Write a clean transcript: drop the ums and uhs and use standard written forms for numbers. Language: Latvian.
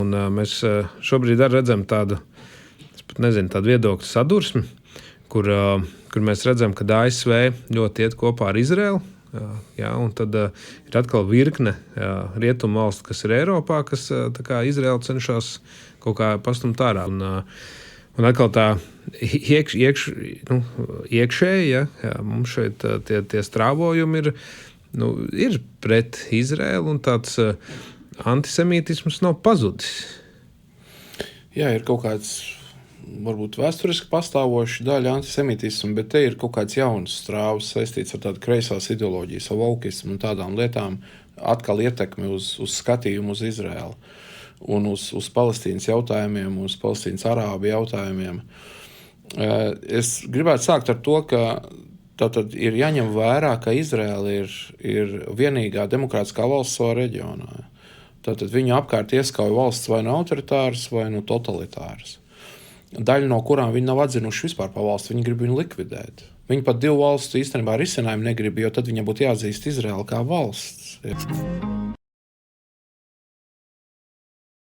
Un mēs šobrīd arī redzam tādu viedokļu sadursmi, kur mēs redzam, ka ASV ļoti iet kopā ar Izraelu. Jā, un tad ir atkal virkne rietumu valstu, kas ir Eiropā, kas Izraelu cenšas kaut kā pastumt ārā. Un atkal tā iekšēji, mums šeit tie strāvojumi ir pret Izraelu, un tāds antisemītisms nav pazudis. Jā, ir kaut kāds varbūt vēsturiski pastāvoša daļa antisemītismu, bet te ir kaut kāds jauns strāvs saistīts ar tādu kreisās ideoloģijas, ar volkismu un tādām lietām, atkal ietekmi uz skatījumu uz Izraelu un uz Palestīnas jautājumiem, uz Palestīnas arābu jautājumiem. Es gribētu sākt ar to, ka tātad ir jāņem vērā, ka Izraela ir vienīgā demokrātiskā valsts savā reģionā. Tātad viņu apkārt ieskauj valsts vai nu autoritāras, vai nu totalitāras. Daļa no kurām viņi nav atzinuši vispār par valsti, viņi grib viņu likvidēt. Viņi pat divu valstu īstenībā risinājumu negrib, jo tad viņam būtu jāatzīst Izraela kā valsts.